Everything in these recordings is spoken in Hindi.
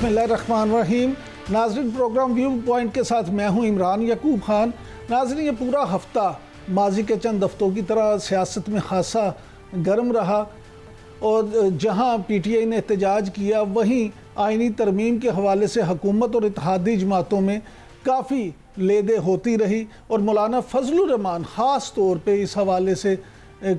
बिस्मिल्लाहिर्रहमानिर्रहीम। नाज़रीन, प्रोग्राम व्यू पॉइंट के साथ मैं हूं इमरान यकूब खान। नाज़रीन, ये पूरा हफ्ता माजी के चंद हफ्तों की तरह सियासत में खासा गर्म रहा और जहां पीटीआई ने एहतजाज किया, वहीं आइनी तरमीम के हवाले से हुकूमत और इत्तेहादी जमातों में काफ़ी लेदे होती रही और मौलाना फजलुर रहमान ख़ास तौर पे इस हवाले से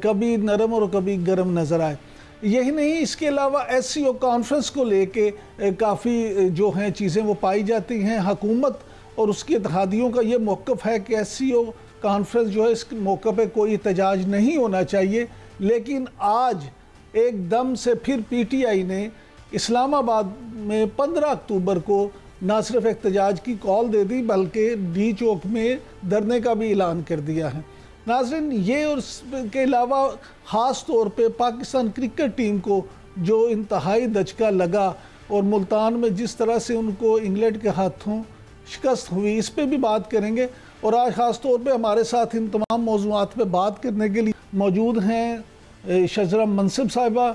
कभी नरम और कभी गर्म नज़र आए। यही नहीं, इसके अलावा SCO कॉन्फ्रेंस को लेके काफ़ी जो हैं चीज़ें वो पाई जाती हैं। हुकूमत और उसके इत्तेहादियों का ये मौक़िफ़ है कि SCO कॉन्फ्रेंस जो है, इस मौके पे कोई एहतजाज नहीं होना चाहिए। लेकिन आज एकदम से फिर PTI ने इस्लामाबाद में 15 अक्टूबर को न सिर्फ एहतजाज की कॉल दे दी, बल्कि डी चौक में धरने का भी ऐलान कर दिया है। नाज़रीन, ये और इसके अलावा ख़ास तौर पे पाकिस्तान क्रिकेट टीम को जो इंतहाई दचका लगा और मुल्तान में जिस तरह से उनको इंग्लैंड के हाथों शिकस्त हुई, इस पे भी बात करेंगे। और आज ख़ास तौर पे हमारे साथ इन तमाम मौज़ूआत पे बात करने के लिए मौजूद हैं शजरा मनसिब साहिबा,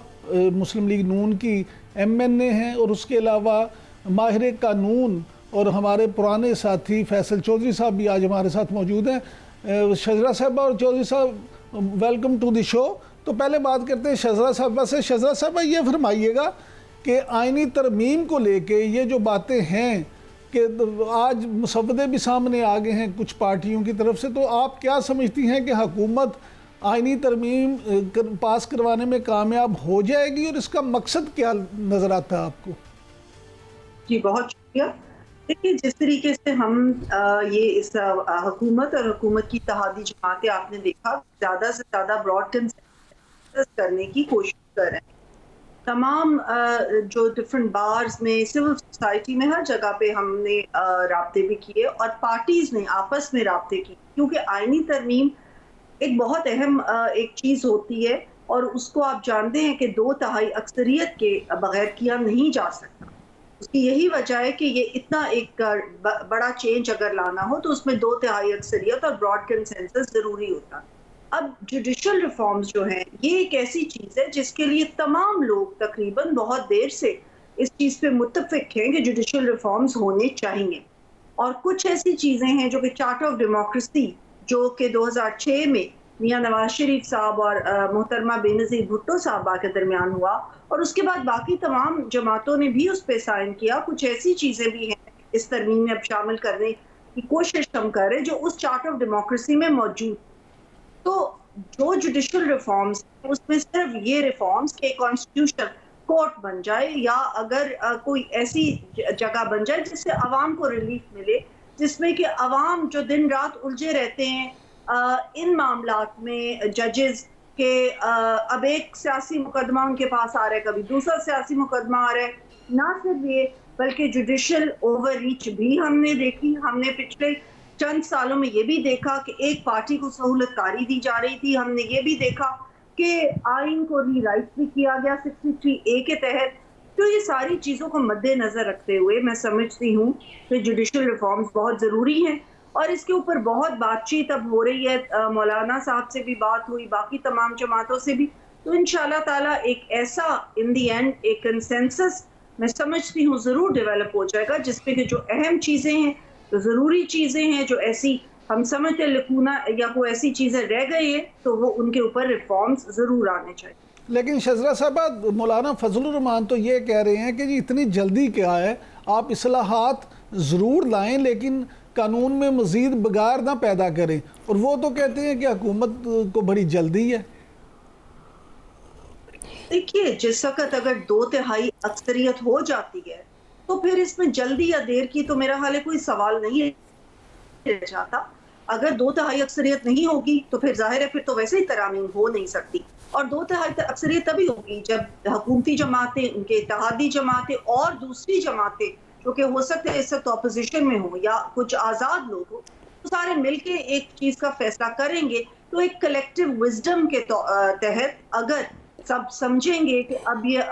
मुस्लिम लीग नून की MNA हैं, और उसके अलावा माहिर कानून और हमारे पुराने साथी फैसल चौधरी साहब भी आज हमारे साथ मौजूद हैं। शजरा साहबा और चौधरी साहब, वेलकम टू द शो। तो पहले बात करते हैं शजरा साहबा से। शजरा साहबा, ये फरमाइएगा कि आइनी तरमीम को लेके ये जो बातें हैं कि आज मुसव्वदे भी सामने आ गए हैं कुछ पार्टियों की तरफ से, तो आप क्या समझती हैं कि हुकूमत आइनी तरमीम पास करवाने में कामयाब हो जाएगी और इसका मकसद क्या नज़र आता है आपको? जी, बहुत शुक्रिया। देखिए, जिस तरीके से हम ये इस हुकूमत और हुकूमत की इत्तेहादी जमातें आपने देखा ज़्यादा से ज़्यादा ब्रॉड कंसेंसस करने की कोशिश कर रहे हैं। तमाम जो डिफरेंट बार्स में, सिविल सोसाइटी में, हर जगह पे हमने राब्ते भी किए और पार्टीज़ ने आपस में राब्ते किए, क्योंकि आइनी तरमीम एक बहुत अहम एक चीज़ होती है और उसको आप जानते हैं कि 2/3 अक्सरियत के बगैर किया नहीं जा सकता। उसकी यही वजह है कि ये इतना एक बड़ा चेंज अगर लाना हो तो उसमें 2/3 अक्सरियत और ब्रॉड कंसेंसस ज़रूरी होता है। अब जुडिशल रिफॉर्म्स जो हैं, ये एक ऐसी चीज़ है जिसके लिए तमाम लोग तकरीबन बहुत देर से इस चीज़ पे मुत्तफिक हैं कि जुडिशल रिफॉर्म्स होने चाहिए। और कुछ ऐसी चीज़ें हैं जो कि चार्टर ऑफ डेमोक्रेसी, जो कि 2006 में मियां नवाज शरीफ साहब और मोहतरमा बेनज़ीर भुट्टो साहबा के दरमियान हुआ, और उसके बाद बाकी तमाम जमातों ने भी उस पर साइन किया। कुछ ऐसी चीज़ें भी हैं इस तरमीम में अब शामिल करने की कोशिश हम कर रहे हैं जो उस चार्टर ऑफ डेमोक्रेसी में मौजूद। तो जो जुडिशल रिफॉर्म्स, उसमें सिर्फ ये रिफॉर्म्स के कॉन्स्टिट्यूशनल कोर्ट बन जाए, या अगर कोई ऐसी जगह बन जाए जिससे अवाम को रिलीफ मिले, जिसमें कि अवाम जो दिन रात उलझे रहते हैं इन मामलात में, जजेस के अब एक सियासी मुकदमा उनके पास आ रहा है, कभी दूसरा सियासी मुकदमा आ रहा है। ना सिर्फ ये, बल्कि जुडिशल ओवर रीच भी हमने देखी। हमने पिछले चंद सालों में ये भी देखा कि एक पार्टी को सहूलतकारी दी जा रही थी। हमने ये भी देखा कि आइन को रीराइट भी किया गया 63A के तहत। तो ये सारी चीज़ों को मद्देनजर रखते हुए मैं समझती हूँ कि जुडिशल रिफॉर्म्स बहुत ज़रूरी हैं और इसके ऊपर बहुत बातचीत अब हो रही है। मौलाना साहब से भी बात हुई, बाकी तमाम जमातों से भी। तो इंशाल्लाह ताला एक ऐसा इन दी एंड एक कंसेंसस मैं समझती हूँ ज़रूर डेवलप हो जाएगा, जिसपे कि जो अहम चीज़ें हैं, जो ज़रूरी चीज़ें हैं, जो ऐसी हम समझते लकूना या कोई ऐसी चीज़ें रह गई है, तो वो उनके ऊपर रिफॉर्म्स ज़रूर आने चाहिए। लेकिन शजरा साहबा, मौलाना फजलुर रहमान तो ये कह रहे हैं कि जी इतनी जल्दी क्या है, आप इस्लाहात ज़रूर लाएं लेकिन कानून में मज़ीद बिगाड़ ना पैदा करें। और वो तो कहते हैं कि हुकूमत को बड़ी जल्दी है। देखिए, जिस वक्त अगर 2/3 अक्सरियत हो जाती है तो फिर इसमें जल्दी या देर की तो मेरा हाल है कोई सवाल नहीं रह जाता। अगर 2/3 अक्सरियत नहीं होगी तो फिर जाहिर है फिर तो वैसे ही तरामीम हो नहीं सकती। और 2/3 अक्सरियत तभी होगी जब हुकूमती जमातें, उनके इत्तेहादी जमातें और दूसरी जमातें जो कि हो सकते हैं इस वक्त ऑपोजिशन में हो या कुछ आज़ाद लोग हो, तो सारे मिलके एक चीज़ का फैसला करेंगे। तो एक कलेक्टिव विजडम के तहत अगर सब समझेंगे कि अब ये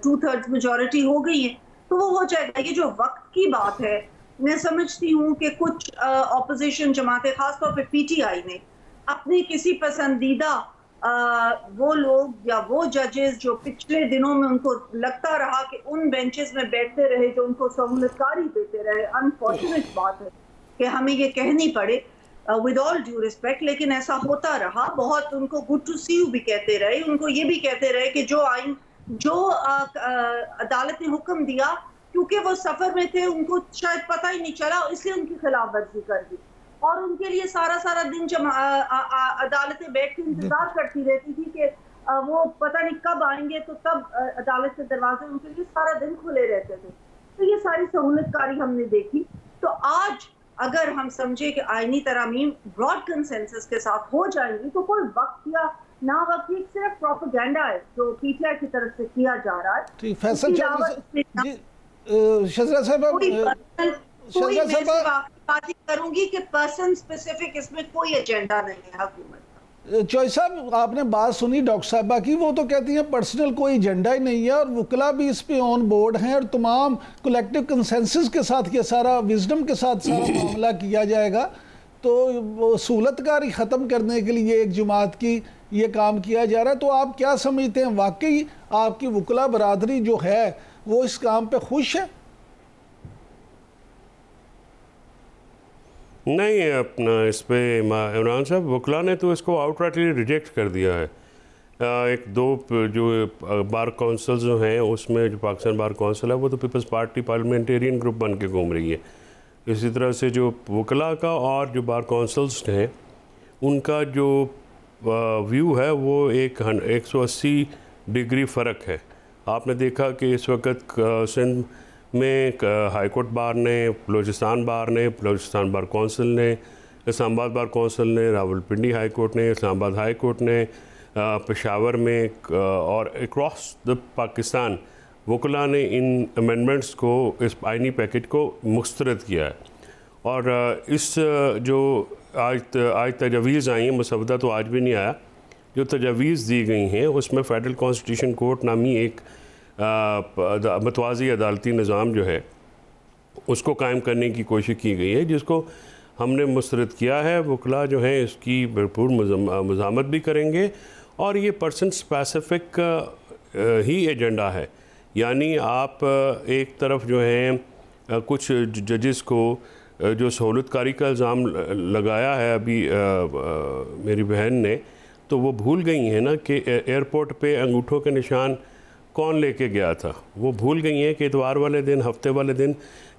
2/3 मेजॉरिटी हो गई है तो वो हो जाएगा। ये जो वक्त की बात है, मैं समझती हूँ कि कुछ ऑपोजिशन जमातें, खासतौर पे PTI ने अपनी किसी पसंदीदा वो लोग या वो जजेस जो पिछले दिनों में उनको लगता रहा कि उन बेंचेस में बैठते रहे, जो उनको सहूलतकारी देते रहे, अनफॉर्चुनेट बात है कि हमें ये कहनी पड़े विद ऑल ड्यू रिस्पेक्ट, लेकिन ऐसा होता रहा। बहुत उनको गुड टू सी यू भी कहते रहे, उनको ये भी कहते रहे कि जो अदालत ने हुक्म दिया, क्योंकि वो सफर में थे, उनको शायद पता ही नहीं चला, इसलिए उनकी खिलाफ वर्जी कर दी। और उनके लिए सारा दिन जब अदालतें बैठ के इंतजार करती रहती थी कि वो पता नहीं कब आएंगे, तो तब अदालत के दरवाजे उनके लिए सारा दिन खुले रहते थे। तो ये सारी सहूलतकारी हमने देखी। तो आज अगर हम समझे कि आईनी तरामीम ब्रॉड कंसेंसस के साथ हो जाएंगी, तो कोई वक्त या ना वक्त, ये सिर्फ प्रोपेगेंडा है जो पीटीआई की तरफ से किया जा रहा है। ठीक, फैसल शजरा साहब, बात करूंगी कि पर्सन स्पेसिफिक इसमें कोई एजेंडा नहीं है हुकूमत। चौधरी साहब, आपने बात सुनी डॉक्टर साहबा की, वो तो कहती हैं पर्सनल कोई एजेंडा ही नहीं है, और वकला भी इस पे ऑन बोर्ड हैं, और तमाम कलेक्टिव कंसेंसस के साथ ये सारा विजडम के साथ सारा मामला किया जाएगा। तो सहूलतकारी ख़त्म करने के लिए एक जमात की ये काम किया जा रहा है। तो आप क्या समझते हैं, वाकई आपकी वकला बरादरी जो है वो इस काम पे खुश है? नहीं, अपना इस पे इमरान साहब, वकला ने तो इसको आउटराइटली रिजेक्ट कर दिया है। एक दो जो बार काउंसिल जो हैं उसमें, जो पाकिस्तान बार काउंसिल है वो तो पीपल्स पार्टी पार्लियामेंटेरियन ग्रुप बन के घूम रही है। इसी तरह से जो वकला का और जो बार काउंसिल्स हैं उनका जो व्यू है वो 180 डिग्री फ़र्क है। आपने देखा कि इस वक्त सिंध में हाई कोर्ट बार ने, बलूचिस्तान बार काउंसिल ने, इस्लामाबाद बार काउंसिल ने, रावलपिंडी हाई कोर्ट ने, इस्लामाबाद हाई कोर्ट ने, पेशावर में और अक्रॉस द पाकिस्तान वकला ने इन अमेंडमेंट्स को, इस आइनी पैकेज को मुस्तरद किया है। और इस जो आज तजवीज़ आई हैं, मुसवदा तो आज भी नहीं आया, जो तजवीज़ दी गई हैं उसमें फेडरल कॉन्स्टिट्यूशन कोर्ट नामी एक मतवाज़ी अदालती निज़ाम जो है उसको कायम करने की कोशिश की गई है, जिसको हमने मुस्तरद किया है। वकला जो हैं इसकी भरपूर मज़ामत भी करेंगे, और ये पर्सन स्पेसिफिक ही एजेंडा है। यानी आप एक तरफ जो हैं कुछ जजेस को जो सहूलतकारी का इल्ज़ाम लगाया है अभी मेरी बहन ने, तो वो भूल गई हैं ना कि एयरपोर्ट पे अंगूठों के निशान कौन लेके गया था। वो भूल गई हैं कि इतवार वाले दिन, हफ्ते वाले दिन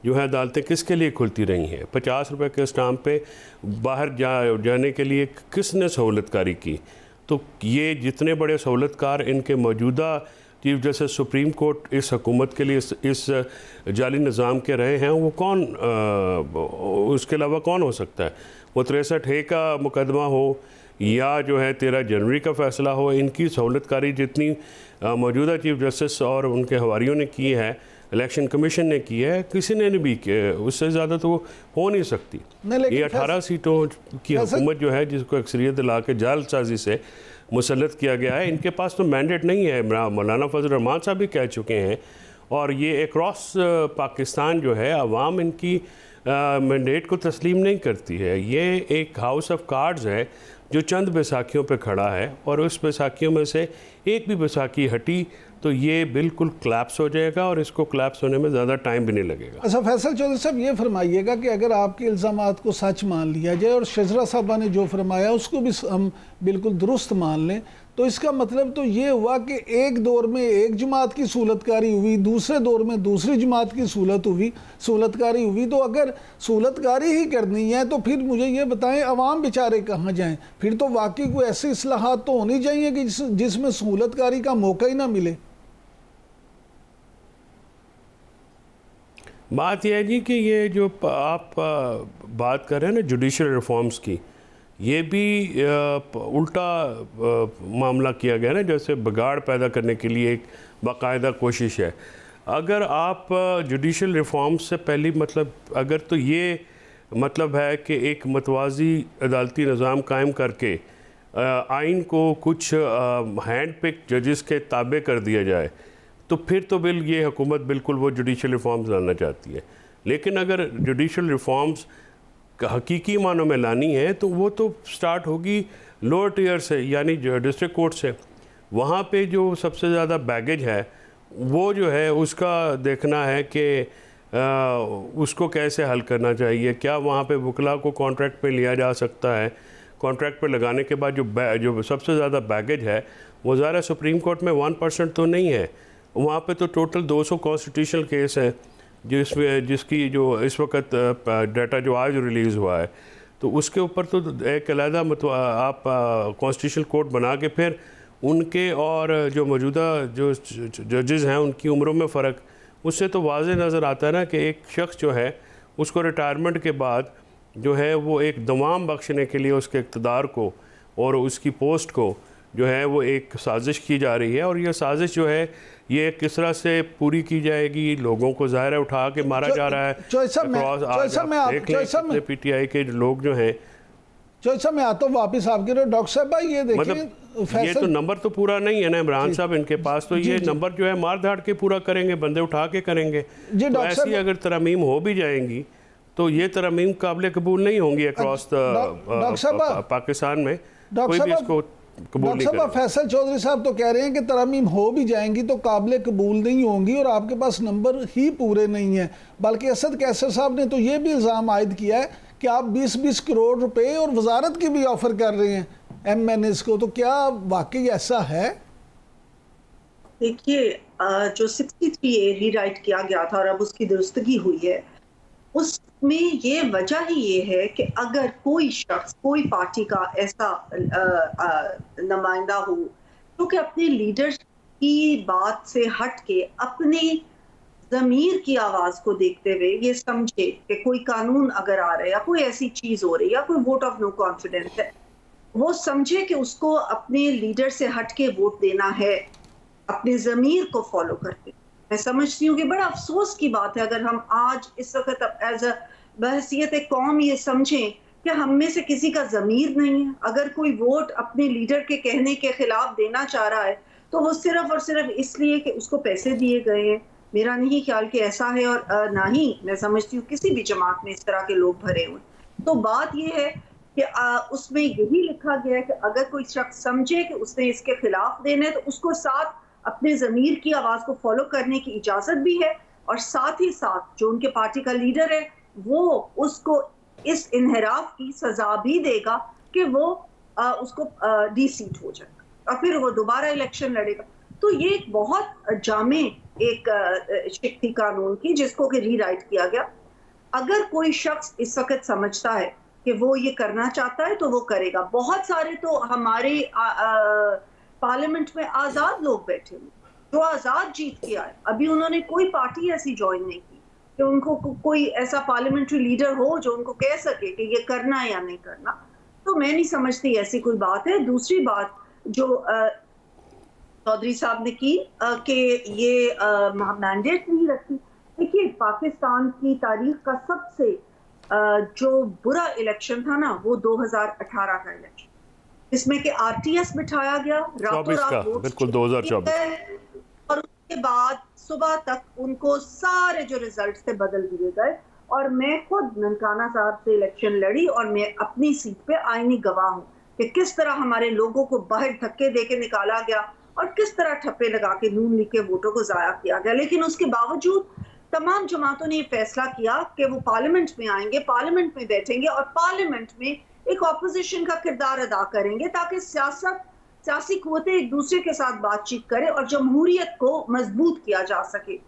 जो है अदालतें किसके लिए खुलती रही हैं। 50 रुपये के स्टाम्प पे बाहर जाने के लिए किसने सहूलतकारी की। तो ये जितने बड़े सहूलतकार इनके मौजूदा चीफ जस्टिस सुप्रीम कोर्ट इस हुकूमत के लिए इस जाली निज़ाम के रहे हैं, वो कौन, उसके अलावा कौन हो सकता है। वो 63A का मुकदमा हो या जो है 13 जनवरी का फ़ैसला हो, इनकी सहूलतकारी जितनी मौजूदा चीफ जस्टिस और उनके हवारियों ने की है, इलेक्शन कमीशन ने की है, किसी ने भी किया, उससे ज़्यादा तो हो नहीं सकती। ये 18 सीटों की हुकूमत जो है, जिसको अक्सरियत दिला के जालसाजी से मुसल्लत किया गया है, इनके पास तो मैंडेट नहीं है। मौलाना फजल रहमान साहब भी कह चुके हैं, और ये अक्रॉस पाकिस्तान जो है अवाम इनकी मैंडेट को तस्लीम नहीं करती है। ये एक हाउस ऑफ कार्ड्स है जो चंद बैसाखियों पे खड़ा है, और उस बैसाखियों में से एक भी बैसाखी हटी तो ये बिल्कुल क्लैप्स हो जाएगा, और इसको क्लैप्स होने में ज़्यादा टाइम भी नहीं लगेगा। अच्छा फैसल चौधरी साहब, ये फरमाइएगा कि अगर आपके इल्ज़ामात को सच मान लिया जाए और शजरा साहबा ने जो फरमाया उसको भी हम बिल्कुल दुरुस्त मान लें, तो इसका मतलब तो ये हुआ कि एक दौर में एक जमात की सहूलतकारी हुई, दूसरे दौर में दूसरी जमात की सहूलतकारी हुई। तो अगर सहूलतकारी ही करनी है तो फिर मुझे ये बताएं, अवाम बेचारे कहाँ जाएं? फिर तो वाकई कोई ऐसी इस्लाहात तो होनी चाहिए कि जिसमें सहूलतकारी का मौका ही ना मिले। बात यह है जी कि ये जो आप बात कर रहे हैं ना जुडिशल रिफॉर्म्स की, ये भी उल्टा मामला किया गया ना, जैसे बिगाड़ पैदा करने के लिए एक बाकायदा कोशिश है। अगर आप जुडिशल रिफॉर्म्स से पहली मतलब, अगर तो ये मतलब है कि एक मतवाज़ी अदालती निज़ाम कायम करके आइन को कुछ हैंड पिक जजेस के ताबे कर दिया जाए, तो फिर तो ये हुकूमत बिल्कुल वो जुडिशल रिफॉर्म्स लाना चाहती है। लेकिन अगर जुडिशल रिफॉर्म्स हकीकी मानों में लानी है तो वो तो स्टार्ट होगी लोअर टीयर से, यानी डिस्ट्रिक्ट कोर्ट से। वहाँ पे जो सबसे ज़्यादा बैगेज है वो जो है उसका देखना है कि उसको कैसे हल करना चाहिए। क्या वहाँ पे वकला को कॉन्ट्रैक्ट पे लिया जा सकता है? कॉन्ट्रैक्ट पे लगाने के बाद जो सबसे ज़्यादा बैगेज है वो ज़ाहिर सुप्रीम कोर्ट में 1% तो नहीं है, वहाँ पे तो टोटल 200 कॉन्स्टिट्यूशनल केस हैं जिसकी जो इस वक्त डाटा जो आज रिलीज़ हुआ है, तो उसके ऊपर तो एक अलहदा आप कॉन्स्टिट्यूशनल कोर्ट बना के फिर उनके और जो मौजूदा जो जजेज़ हैं उनकी उम्रों में फ़र्क, उससे तो वाज़े नज़र आता है ना कि एक शख्स जो है उसको रिटायरमेंट के बाद जो है वो एक दवाम बख्शने के लिए उसके इक़्तिदार को और उसकी पोस्ट को जो है वो एक साजिश की जा रही है। और ये साजिश जो है ये किस तरह से पूरी की जाएगी, लोगों को ज़ाहिर है उठा के मारा जा रहा है। PTI के लोग जो हैं, मैं आता हूँ वापस आपके डॉक्टर साहब भाई, ये देखिए मतलब ये तो नंबर तो पूरा नहीं है ना इमरान साहब, इनके पास तो ये नंबर जो है मार धाड़ के पूरा करेंगे, बंदे उठा के करेंगे। तो ऐसी अगर तरमीम हो भी जाएंगी तो ये तरमीम काबिल कबूल नहीं होंगी अक्रॉस पाकिस्तान में, कोई भी इसको कबूल नहीं करेगा। फैसल चौधरी साहब तो कह रहे हैं कि तरमीम हो भी जाएंगी तो काबिल कबूल नहीं होंगी और आपके पास नंबर ही पूरे नहीं है। बल्कि असद कैसर साहब ने तो ये भी इल्ज़ाम आयद किया है कि आप 20-20 करोड़ रुपए और वजारत की भी ऑफर कर रहे हैं MNS को, तो क्या वाकई ऐसा है? देखिए, जो 63A रीराइट किया गया था और अब उसकी दुरुस्तगी हुई है, उसमें ये वजह ही ये है कि अगर कोई शख्स, कोई पार्टी का ऐसा नुमाइंदा हो जो कि अपने लीडर की बात से हट के अपने ज़मीर की आवाज़ को देखते हुए ये समझे कि कोई कानून अगर आ रहा है या कोई ऐसी चीज़ हो रही है या कोई वोट ऑफ नो कॉन्फिडेंस है, वो समझे कि उसको अपने लीडर से हट के वोट देना है अपने ज़मीर को फॉलो करके। मैं समझती हूँ कि बड़ा अफसोस की बात है अगर हम आज इस वक्त एज अ बहसियत कौम ये समझें कि हम में से किसी का ज़मीर नहीं है। अगर कोई वोट अपने लीडर के कहने के खिलाफ देना चाह रहा है तो वो सिर्फ और सिर्फ इसलिए कि उसको पैसे दिए गए हैं। मेरा नहीं ख्याल कि ऐसा है और ना ही मैं समझती हूँ किसी भी जमात में इस तरह के लोग भरे हुए। तो बात यह है कि उसमें यही लिखा गया है कि अगर कोई शख्स समझे कि उसने इसके खिलाफ देना है तो उसको साथ अपने ज़मीर की आवाज़ को फॉलो करने की इजाज़त भी है, और साथ ही साथ जो उनके पार्टी का लीडर है वो उसको इस इनहराफ की सजा भी देगा कि वो उसको डीसीट हो जाएगा और फिर वो दोबारा इलेक्शन लड़ेगा। तो ये एक बहुत जामे एक शिक थी कानून की जिसको कि रीराइट किया गया। अगर कोई शख्स इस वक्त समझता है कि वो ये करना चाहता है तो वो करेगा। बहुत सारे तो हमारे पार्लियामेंट में आज़ाद लोग बैठे हुए जो आज़ाद जीत के आए, अभी उन्होंने कोई पार्टी ऐसी ज्वाइन नहीं की कि उनको कोई ऐसा पार्लियामेंट्री लीडर हो जो उनको कह सके कि ये करना है या नहीं करना। तो मैं नहीं समझती ऐसी कोई बात है। दूसरी बात जो चौधरी साहब ने की कि ये मैंडेट नहीं रखती, देखिए पाकिस्तान की तारीख का सबसे जो बुरा इलेक्शन था ना वो 2018 का इलेक्शन, इसमें कि RTS बिठाया गया रातों रात, बिल्कुल 2024, और उसके बाद सुबह तक उनको सारे जो रिजल्ट थे बदल दिए गए। और मैं खुद ननकाना साहब से इलेक्शन लड़ी और मैं अपनी सीट पे आईनी गवाह हूँ कि किस तरह हमारे लोगों को बाहर धक्के दे के निकाला गया और किस तरह ठप्पे लगा के नून लीग के वोटों को जाया किया गया। लेकिन उसके बावजूद तमाम जमातों ने ये फैसला किया कि वो पार्लियामेंट में आएंगे, पार्लियामेंट में बैठेंगे और पार्लियामेंट में एक ऑपोजिशन का किरदार अदा करेंगे ताकि सियासी कुव्वतें एक दूसरे के साथ बातचीत करें और जमहूरियत को मजबूत किया जा सके।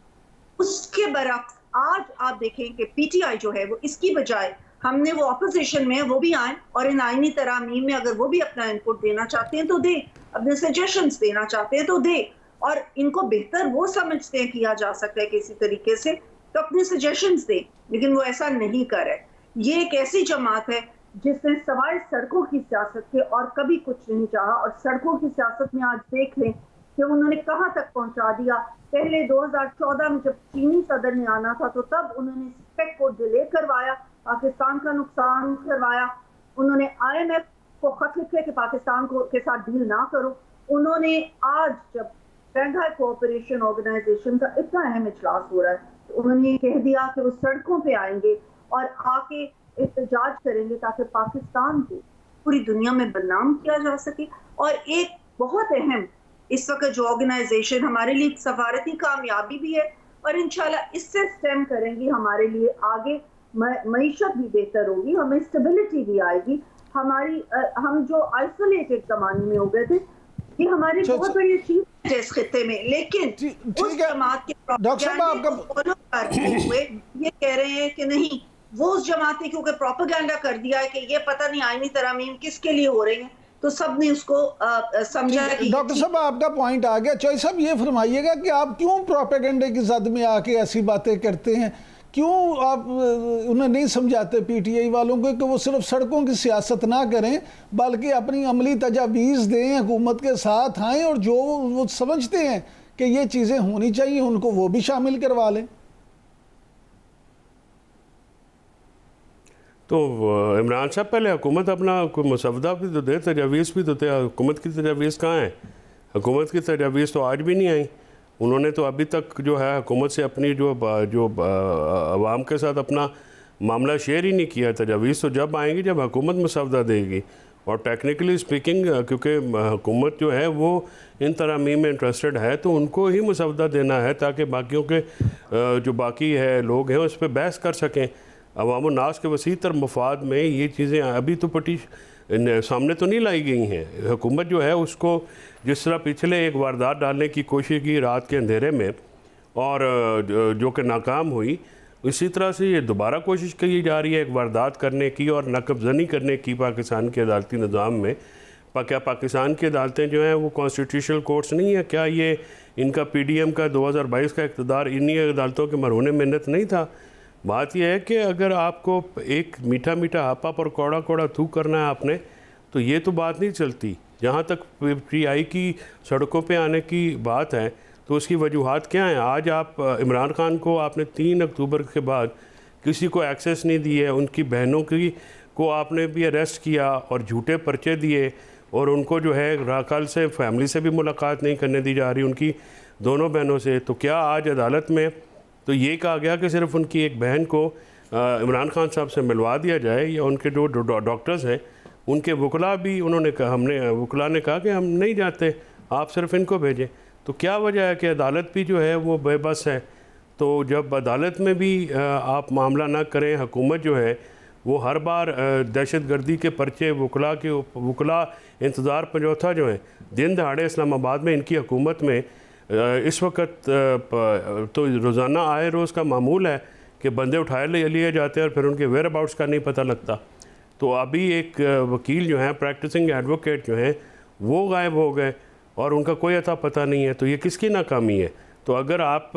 उसके बरक्स आज आप देखें कि PTI जो है वो इसकी बजाय हमने वो ऑपोजिशन में वो भी आए और इन आईनी तरामीम में अगर वो भी अपना इनपुट देना चाहते हैं तो दे, अपने सजेशंस देना चाहते हैं तो दे, और इनको बेहतर वो समझते हैं किया जा सकता है किसी तरीके से तो अपने सजेशंस दे, लेकिन वो ऐसा नहीं कर रहे। ये एक ऐसी जमात है जिसने सवाए सड़कों की सियासत के और कभी कुछ नहीं चाहा, और सड़कों की सियासत में आज देख लें कि उन्होंने कहां तक पहुंचा दिया। पहले 2014 में जब चीनी सदर ने आना था तो तब उन्होंने स्पेक को डिले करवाया, पाकिस्तान का नुकसान करवाया। उन्होंने IMF को खत लिखे कि पाकिस्तान को के साथ डील ना करो। उन्होंने आज जब शंघाई कोऑपरेशन ऑर्गेनाइजेशन का इतना अहम इजलास हो रहा है तो उन्होंने ये कह दिया कि वो सड़कों पे आएंगे और आके एहतजाज करेंगे ताकि पाकिस्तान को पूरी दुनिया में बदनाम किया जा सके। और एक बहुत अहम इस वक्त जो ऑर्गेनाइजेशन हमारे लिए सफारती कामयाबी भी है और इंशाल्लाह इससे स्टेम करेंगी, हमारे लिए आगे मईशत भी बेहतर होगी, हमें स्टेबिलिटी भी आएगी। हमारी हम जो आइसोलेटेड जमाने में हो गए थे, ये हमारी बहुत बड़ी अचीवमेंट है इस खित्ते में, लेकिन उस जमात के प्रोपेगेंडा को फॉलो करते हुए ये कह रहे हैं कि नहीं, वो उस जमात ने क्योंकि प्रोपेगेंडा कर दिया है कि ये पता नहीं आईनी तरमीम किसके लिए हो रही है, तो सब ने उसको समझा कि डॉक्टर साहब आपका पॉइंट आ गया। चौधरी साहब ये फरमाइएगा कि आप क्यों प्रोपेगेंडे की जद में आके ऐसी बातें करते हैं, क्यों आप उन्हें नहीं समझाते पीटीआई वालों को कि वो सिर्फ सड़कों की सियासत ना करें बल्कि अपनी अमली तजावीज़ दें, हुकूमत के साथ आएँ और जो वो समझते हैं कि ये चीज़ें होनी चाहिए उनको वो भी शामिल करवा लें। तो इमरान साहब पहले हुकूमत अपना कोई मसवदा भी तो दे, तजावीज़ भी तो दे। हुकूमत की तजावीज़ कहाँ है? हुकूमत की तजावीज़ तो आज भी नहीं आई। उन्होंने तो अभी तक जो है हुकूमत से अपनी जो आवाम के साथ अपना मामला शेयर ही नहीं किया। तजावीज़ तो जब आएंगी जब हुकूमत मसवदा देगी। और टेक्निकली स्पीकिंग क्योंकि हुकूमत जो है वो इन तरमीम में इंटरेस्टेड है तो उनको ही मसवदा देना है ताकि बाकियों के जो बाकी है लोग हैं उस पर बहस कर सकें। अवाम नास के वसी तर मफाद में ये चीज़ें अभी तो सामने तो नहीं लाई गई हैं। हुकूमत जो है उसको जिस तरह पिछले एक वारदात डालने की कोशिश की रात के अंधेरे में और जो कि नाकाम हुई, इसी तरह से ये दोबारा कोशिश की जा रही है एक वारदात करने की और नकबजनी करने की पाकिस्तान के अदालती निज़ाम में। क्या पाकिस्तान की अदालतें जो हैं वो कॉन्स्टिट्यूशनल कोर्ट्स नहीं है? क्या ये इनका PDM का 2022 का इक़्तिदार इन्हीं अदालतों के मरहून मिन्नत नहीं था? बात यह है कि अगर आपको एक मीठा मीठा हापा पर कौड़ा कौड़ा थूक करना है आपने, तो ये तो बात नहीं चलती। जहाँ तक PTI की सड़कों पे आने की बात है तो उसकी वजूहात क्या हैं? आज आप इमरान खान को आपने 3 अक्टूबर के बाद किसी को एक्सेस नहीं दी है, उनकी बहनों की को आपने भी अरेस्ट किया और झूठे पर्चे दिए और उनको जो है कल से फैमिली से भी मुलाकात नहीं करने दी जा रही उनकी दोनों बहनों से। तो क्या आज अदालत में तो ये कहा गया कि सिर्फ उनकी एक बहन को इमरान खान साहब से मिलवा दिया जाए या उनके जो डॉक्टर्स हैं उनके वकला भी उन्होंने कहा, हमने वकला ने कहा कि हम नहीं जाते, आप सिर्फ इनको भेजें। तो क्या वजह है कि अदालत भी जो है वो बेबस है? तो जब अदालत में भी आप मामला ना करें, हुकूमत जो है वो हर बार दहशतगर्दी के पर्चे वकला इंतज़ार पंजौथा जो है दिन दहाड़े इस्लामाबाद में इनकी हुकूमत में इस वक्त तो रोज़ाना आए रोज़ का मामूल है कि बंदे उठाए लिए जाते हैं और फिर उनके वेयर अबाउट्स का नहीं पता लगता। तो अभी एक वकील जो हैं प्रैक्टिसिंग एडवोकेट जो हैं वो गायब हो गए और उनका कोई अता पता नहीं है। तो ये किसकी नाकामी है? तो अगर आप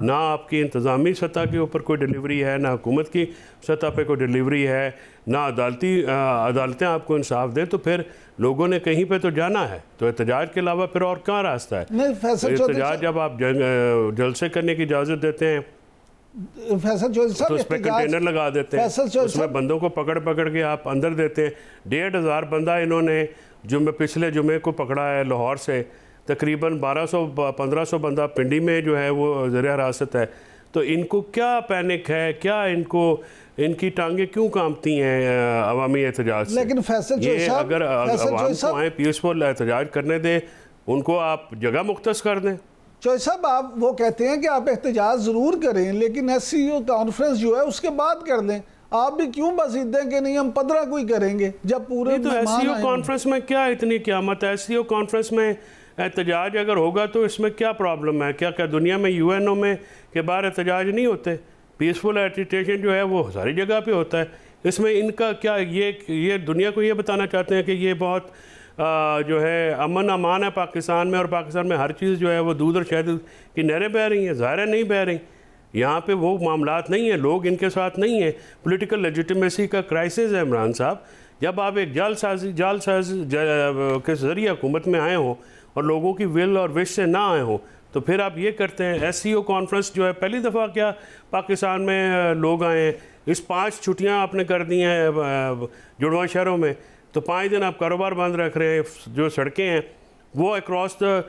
ना आपकी इंतज़ामी सतह के ऊपर कोई डिलीवरी है, ना हुकूमत की सतह पे कोई डिलीवरी है, ना अदालतें आपको इंसाफ दें, तो फिर लोगों ने कहीं पे तो जाना है। तो एहतजाज के अलावा फिर और कहाँ रास्ता है? एहतजाज जब आप जलसे करने की इजाज़त देते हैं तो उस पर कंटेनर लगा देते हैं, उसमें बंदों को पकड़ के आप अंदर देते हैं। 1,500 बंदा इन्होंने पिछले जुमे को पकड़ा है लाहौर से, तकरीबन 1200-1500 बंदा पिंडी में जो है वो ज़रिया हिरासत है। तो इनको क्या पैनिक है? क्या इनकी टांगे क्यों कांपती हैं अवामी एहतजाज से? लेकिन फैसल ये अगर अवाम को आए पीसफुल एहतजाज करने दें, उनको आप जगह मुख्तस कर दें। चौधरी साहब आप वो कहते हैं कि आप एहतजाज ज़रूर करें लेकिन SCO कॉन्फ्रेंस जो है उसके बाद कर दें। आप भी क्यों बस दें कि नहीं हम 15 को ही करेंगे जब पूरे तो SCO कॉन्फ्रेंस में क्या इतनी क़यामत है? SCO कॉन्फ्रेंस में एहतजाज अगर होगा तो इसमें क्या प्रॉब्लम है? क्या दुनिया में UNO में के बाहर एहतजाज नहीं होते? पीसफुल एजिटेशन जो है वो सारी जगह पे होता है। इसमें इनका क्या, ये दुनिया को ये बताना चाहते हैं कि ये बहुत जो है अमन अमान है पाकिस्तान में और पाकिस्तान में हर चीज़ जो है वो दूध और शहद की नहरें बह रही हैं? ज़ाहिर है नहीं बह रही। यहाँ पे वो मामलात नहीं है, लोग इनके साथ नहीं हैं। पॉलिटिकल लेजिटिमेसी का क्राइसिस है इमरान साहब। जब आप एक जालसाजी के ज़रिए हुकूमत में आए हों और लोगों की विल और विश से ना आए हों तो फिर आप ये करते हैं। SCO कॉन्फ्रेंस जो है पहली दफ़ा क्या पाकिस्तान में लोग आए हैं। इस 5 छुट्टियाँ आपने कर दी हैं जुड़वा शहरों में, तो 5 दिन आप कारोबार बंद रख रहे हैं। जो सड़कें हैं वो अक्रॉस द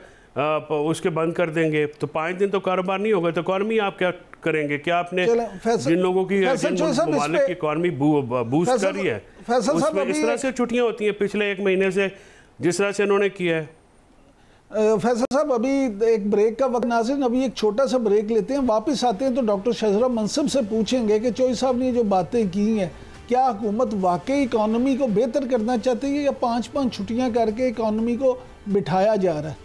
उसके बंद कर देंगे तो 5 दिन तो कारोबार नहीं होगा। तो इकॉनमी आप क्या करेंगे? क्या आपने फैसल जिन लोगों की फैसल जिन साहब, ममालिक की इकॉनमी बूस्ट कर रही है फैसल साहब उसमें इस तरह से छुट्टियां होती हैं पिछले 1 महीने से जिस तरह से इन्होंने किया है? फैसल साहब अभी एक ब्रेक का वक्त नाज़रीन, अभी एक छोटा सा ब्रेक लेते हैं, वापस आते हैं तो डॉक्टर शहजरा मनसब से पूछेंगे कि चोई साहब ने जो बातें की हैं, क्या हुकूमत वाकई इकॉनमी को बेहतर करना चाहती है या 5-5 छुट्टियां करके इकॉनमी को बिठाया जा रहा है?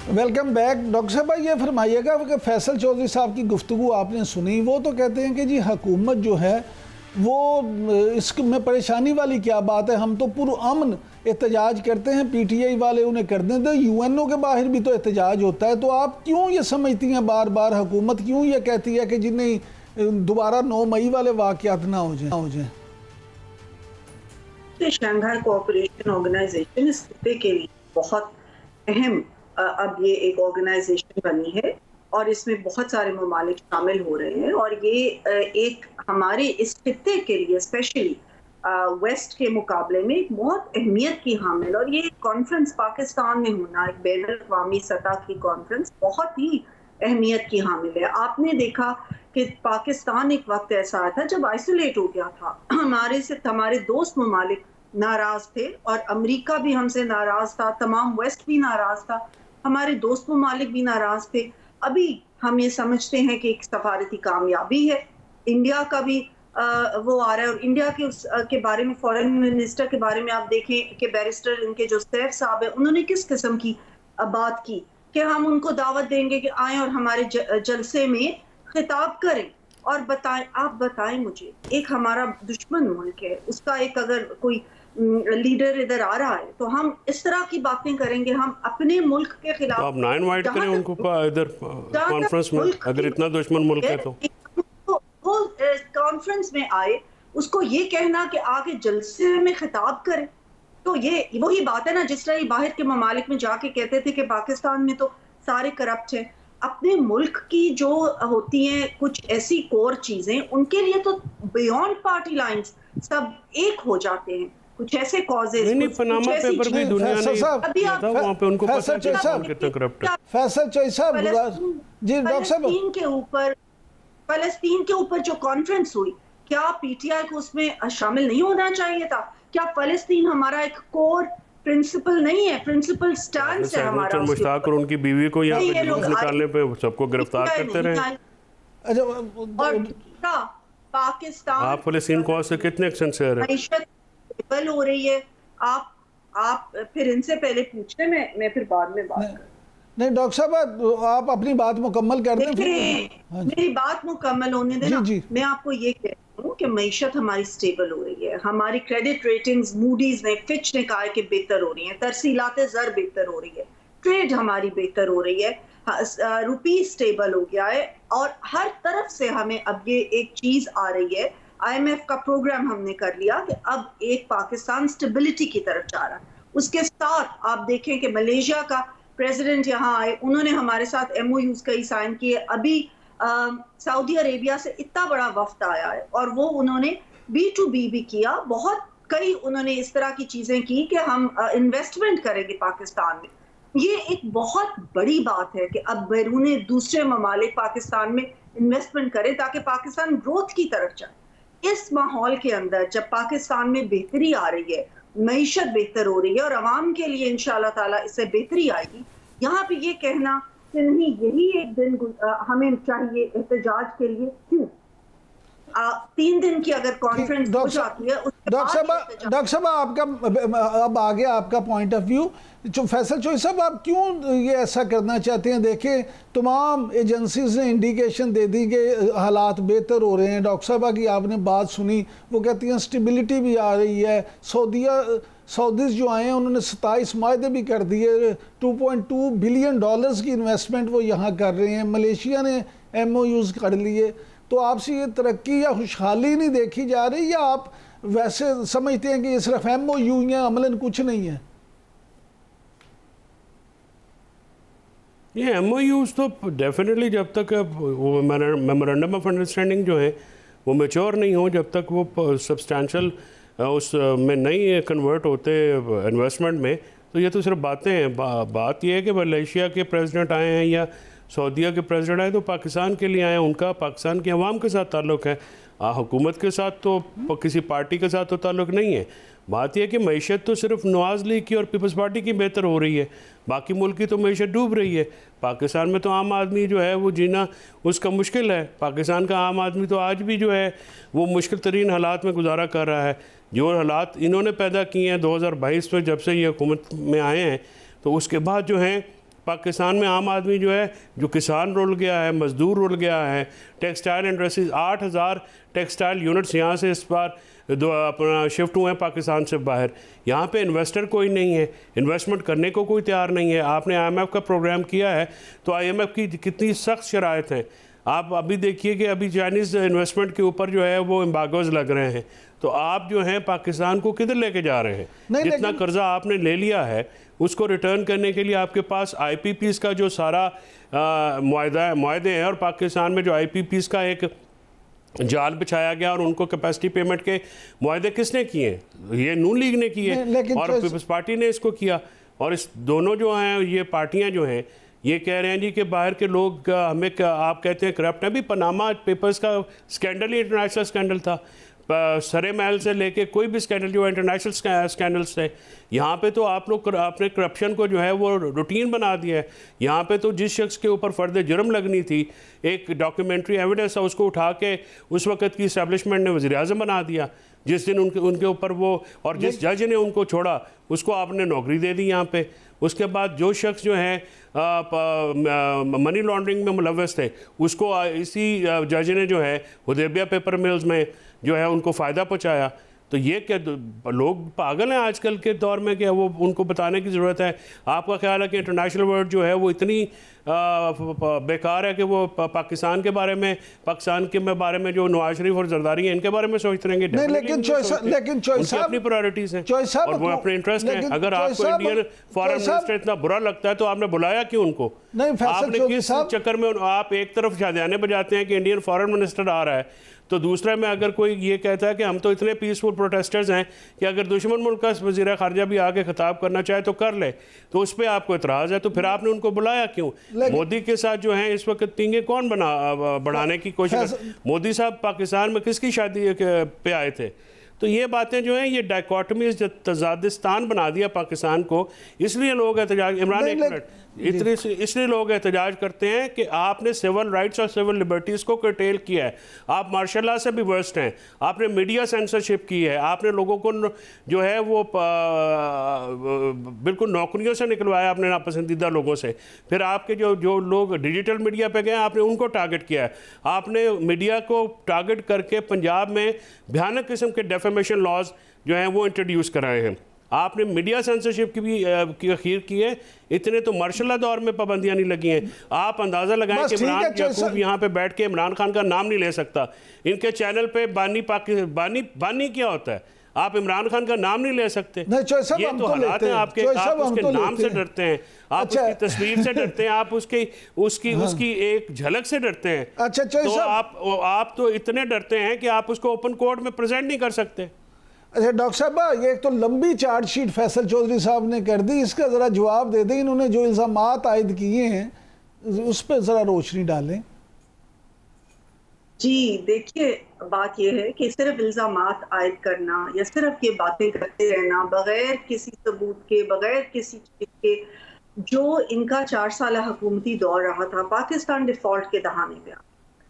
Welcome back. डॉक्टर साहब ये फरमाइएगा कि फैसल चौधरी साहब की गुफ्तगू आपने सुनी, वो तो कहते हैं कि जी हुकूमत जो है वो इसमें परेशानी वाली क्या बात है, हम तो पुरअमन एहतजाज करते हैं, PTI वाले उन्हें कर दें, तो UNO के बाहर भी तो एहतजाज होता है, तो आप क्यों ये समझती हैं बार बार हुकूमत क्यों ये कहती है कि जिन्हें दोबारा 9 मई वाले वाक़यात ना हो जाए? शंघाई कोऑपरेशन ऑर्गेनाइजेशन इस खिते के लिए बहुत अहम अब ये एक ऑर्गेनाइजेशन बनी है और इसमें बहुत सारे ममालिक शामिल हो रहे हैं और ये एक हमारे इस खिते के लिए स्पेशली वेस्ट के मुकाबले में एक बहुत अहमियत की हामिल, और ये कॉन्फ्रेंस पाकिस्तान में होना, एक बैनुल-अक़वामी सतह की कॉन्फ्रेंस बहुत ही अहमियत की हामिल है। आपने देखा कि पाकिस्तान एक वक्त ऐसा आया था जब आइसोलेट हो गया था, हमारे दोस्त ममालिक नाराज थे और अमेरिका भी हमसे नाराज था, तमाम वेस्ट भी नाराज था, हमारे दोस्त ममालिक भी नाराज थे। अभी हम ये समझते हैं कि एक सफारती कामयाबी है, इंडिया का भी वो आ रहा है, और इंडिया के बारे में फॉरेन मिनिस्टर के बारे में आप देखें कि बैरिस्टर इनके जो सैफ साहब है उन्होंने किस किस्म की बात की कि हम उनको दावत देंगे कि आए और हमारे जलसे में खिताब करें और बताएं, आप बताएं मुझे, एक हमारा दुश्मन मुल्क है, उसका एक अगर कोई लीडर इधर आ रहा है तो हम इस तरह की बातें करेंगे, हम अपने मुल्क के खिलाफ। तो आप ना इनवाइट करें उनको इधर कॉन्फ्रेंस में, अगर इतना दुश्मन मुल्क है तो वो कॉन्फ्रेंस में आए, उसको ये कहना कि आगे जलसे में खिताब करें, तो ये वही बात है ना, जिस तरह बाहर के ममालिक में जाके कहते थे कि पाकिस्तान में तो सारे करप्ट हैं। अपने मुल्क की जो होती हैं कुछ ऐसी कोर चीजें, उनके लिए तो बियॉन्ड पार्टी लाइंस सब एक हो जाते हैं, कुछ ऐसे कॉजेज, नहीं पनामा पेपर भी दुनिया ने किया था, वहां पे उनको पता चला कितना करप्ट है। फैसल चौधरी साहब जी, डॉक्टर साहब फलस्तीन के ऊपर जो कॉन्फ्रेंस हुई, क्या PTI को उसमें शामिल नहीं होना चाहिए था? क्या फलस्तीन हमारा एक कोर प्रिंसिपल नहीं है, प्रिंसिपल स्टैंड है हमारा? मुश्ताक और उनकी बीवी को यहाँ पे जुलूस निकालने पे सबको गिरफ्तार करते रहे। अच्छा, पाकिस्तान आप फलस्तीन को से कितने एक्शन से मईशत हो रही है, आप फिर इनसे पहले पूछने में, मैं फिर बाद में बात करूं। नहीं डॉक्टर साहब आप अपनी बात मुकम्मल कर दें, मेरी बात मुकम्मल होने देना। जी। मैं आपको ये कहती हूँ कि मईशत हमारी स्टेबल हो रही है, हमारी क्रेडिट रेटिंग्स मूडीज ने, फिच ने कहा कि बेहतर हो रही है, तरसीलात ज़र बेहतर हो रही है, ट्रेड हमारी बेहतर हो रही है, रुपी स्टेबल हो गया है, और हर तरफ से हमें अब ये एक चीज आ रही है, IMF का प्रोग्राम हमने कर लिया कि अब एक पाकिस्तान स्टेबिलिटी की तरफ जा रहा है। उसके साथ आप देखें कि मलेशिया का प्रेसिडेंट यहाँ आए, उन्होंने हमारे साथ MOUs कई साइन किए, अभी सऊदी अरेबिया से इतना बड़ा वफ्द आया है और वो उन्होंने B2B भी किया, बहुत कई उन्होंने इस तरह की चीजें की कि हम इन्वेस्टमेंट करेंगे पाकिस्तान में। ये एक बहुत बड़ी बात है कि अब बैरूने दूसरे ममालिक पाकिस्तान में इन्वेस्टमेंट करें ताकि पाकिस्तान ग्रोथ की तरफ जाए। इस माहौल के अंदर जब पाकिस्तान में बेहतरी आ रही है, मईशत बेहतर हो रही है और आवाम के लिए इंशाल्लाह ताला इससे बेहतरी आएगी, यहाँ पे ये कहना कि नहीं यही एक दिन हमें चाहिए एहतजाज के लिए, क्यों 3 दिन की अगर कॉन्फ्रेंस हो जाती है। डॉक्टर साहब आपका अब आ गया आपका पॉइंट ऑफ व्यू। जो फैसल चौधरी साहब आप क्यों ये ऐसा करना चाहते हैं? देखें तमाम एजेंसीज ने इंडिकेशन दे दी कि हालात बेहतर हो रहे हैं। डॉक्टर साहब की आपने बात सुनी, वो कहती हैं स्टेबिलिटी भी आ रही है। सऊदीज जो आए हैं उन्होंने 27 माहदे भी कर दिए, $2.2 बिलियन की इन्वेस्टमेंट वो यहाँ कर रहे हैं। मलेशिया ने MOUs कर लिए। तो आपसे ये तरक्की या खुशहाली नहीं देखी जा रही, या आप वैसे समझते हैं कि ये सिर्फ MOU या अमलन कुछ नहीं है? ये MOUs तो डेफिनेटली जब तक वो मेमोरेंडम ऑफ अंडरस्टैंडिंग जो है वो मैच्योर नहीं हो, जब तक वो सब्सटैंशल उस में नहीं कन्वर्ट होते इन्वेस्टमेंट में, तो ये तो सिर्फ बातें हैं। बात ये है कि मलेशिया के प्रेसिडेंट आए हैं या सऊदीया के प्रेसिडेंट आए तो पाकिस्तान के लिए आए हैं, उनका पाकिस्तान के अवाम के साथ ताल्लुक़ है, हुकूमत के साथ तो किसी पार्टी के साथ तो ताल्लुक़ नहीं है। बात यह है कि मईशत तो सिर्फ नवाज़ लीग की और पीपल्स पार्टी की बेहतर हो रही है, बाकी मुल्क की तो मईशत डूब रही है। पाकिस्तान में तो आम आदमी जो है वो जीना उसका मुश्किल है। पाकिस्तान का आम आदमी तो आज भी जो है वो मुश्किल तरीन हालात में गुजारा कर रहा है। जो हालात इन्होंने पैदा किए हैं 2022 में, जब से ये हुकूमत में आए हैं, तो उसके बाद जो है पाकिस्तान में आम आदमी जो है, जो किसान रुल गया है, मज़दूर रुल गया है। टेक्सटाइल इंडस्ट्रीज 8000 टेक्सटाइल यूनिट्स यहाँ से इस बार अपना शिफ्ट हुए हैं पाकिस्तान से बाहर। यहाँ पे इन्वेस्टर कोई नहीं है, इन्वेस्टमेंट करने को कोई तैयार नहीं है। आपने IMF का प्रोग्राम किया है तो IMF की कितनी सख्त शराइत हैं। आप अभी देखिए कि अभी चाइनीज़ इन्वेस्टमेंट के ऊपर जो है वो एम्बागोज लग रहे हैं, तो आप जो हैं पाकिस्तान को किधर लेके जा रहे हैं? जितना कर्जा आपने ले लिया है उसको रिटर्न करने के लिए आपके पास IPPs का जो सारा मुआहदे हैं, और पाकिस्तान में जो IPPs का एक जाल बिछाया गया और उनको कैपेसिटी पेमेंट के मुआहदे किसने किए? ये नून लीग ने किए और पीपल्स पार्टी ने इसको किया। और इस दोनों जो हैं ये पार्टियां जो हैं ये कह रहे हैं जी कि बाहर के लोग हमें आप कहते हैं करप्ट है। भी पनामा पेपर्स का स्कैंडल ही इंटरनेशनल स्कैंडल था। सरे महल से लेके कोई भी स्कैंडल जो इंटरनेशनल स्कैंडल्स थे, यहाँ पे तो आप लोग आपने करप्शन को जो है वो रूटीन बना दिया है। यहाँ पे तो जिस शख्स के ऊपर फ़र्द जुर्म लगनी थी, एक डॉक्यूमेंट्री एविडेंस था, उसको उठा के उस वक़्त की इस्टेब्लिशमेंट ने वज़ीर-ए-आज़म बना दिया। जिस दिन उनके ऊपर वो, और जिस जज ने उनको छोड़ा उसको आपने नौकरी दे दी यहाँ पे। उसके बाद जो शख्स जो है मनी लॉन्ड्रिंग में मुलव्वस थे, उसको इसी जज ने जो है हुदैबिया पेपर मिल्स में जो है उनको फ़ायदा पहुँचाया। तो ये क्या लोग पागल हैं आजकल के दौर में? क्या वो उनको बताने की ज़रूरत है? आपका ख्याल है कि इंटरनेशनल वर्ल्ड जो है वो इतनी बेकार है कि वो पाकिस्तान के बारे में, पाकिस्तान के बारे में जो नवाज शरीफ और जरदारी हैं इनके बारे में सोचते रहेंगे? नहीं, लेकिन उनकी अपनी प्रायोरिटीज़ हैं और वो अपने इंटरेस्ट हैं। अगर आपको इंडियन फॉरेन मिनिस्टर इतना बुरा लगता है तो आपने बुलाया क्यों उनको? आपने किस चक्कर में आप एक तरफ शादियाने बजाते हैं कि इंडियन फॉरेन मिनिस्टर आ रहा है, तो दूसरे में अगर कोई ये कहता है कि हम तो इतने पीसफुल प्रोटेस्टर्स हैं कि अगर दुश्मन मुल्क का वज़ीर ख़ारजा भी आके खिताब करना चाहे तो कर ले, तो उस पर आपको इतराज़ है, तो फिर आपने उनको बुलाया क्यों? मोदी के साथ जो है इस वक्त पींगे कौन बढ़ाने की कोशिश? मोदी साहब पाकिस्तान में किसकी शादी पे आए थे? तो ये बातें जो हैं ये डायकोटमी तजादिस्तान बना दिया पाकिस्तान को। इसलिए लोग एहतजाज, इमरान एक मिनट, इसलिए लोग एहतजाज करते हैं कि आपने सिविल राइट्स और सिविल लिबर्टीज़ को कर्टेल किया है। आप मार्शल लॉ से भी वर्स्ट हैं। आपने मीडिया सेंसरशिप की है। आपने लोगों को जो है वो बिल्कुल नौकरियों से निकलवाया अपने नापसंदीदा लोगों से। फिर आपके जो लोग डिजिटल मीडिया पे गए आपने उनको टारगेट किया है। आपने मीडिया को टारगेट करके पंजाब में भयानक किस्म के डेफेमेशन लॉज जो हैं वो इंट्रोड्यूस कराए हैं। आपने मीडिया सेंसरशिप की भी अखीर की है। इतने तो मार्शल लॉ दौर में पाबंदियां नहीं लगी हैं। आप अंदाज़ा लगाएं कि इमरान याकूब यहाँ पे बैठ के इमरान खान का नाम नहीं ले सकता। इनके चैनल पे बानी क्या होता है? आप इमरान खान का नाम नहीं ले सकते। ये तो हालात हैं आपके। आप उसके नाम से डरते हैं, आप उसकी तस्वीर से डरते हैं, आप उसकी एक झलक से डरते हैं। तो आप तो इतने डरते हैं कि आप उसको ओपन कोर्ट में प्रेजेंट नहीं कर सकते। अच्छा डॉक्टर साहब, ये एक तो लंबी चार्जशीट फैसल चौधरी साहब ने कर दी, इसका ज़रा जवाब दे दें। इन्होंने जो इल्ज़ामात आयद किए हैं उस पर ज़रा रोशनी डालें। जी देखिए, बात यह है कि सिर्फ इल्ज़ामात आयद करना या सिर्फ ये बातें करते रहना बगैर किसी सबूत के, बगैर किसी चीज़ के, जो इनका 4 साल हुकूमती दौर रहा था, पाकिस्तान डिफ़ॉल्ट के दहाने पे आ,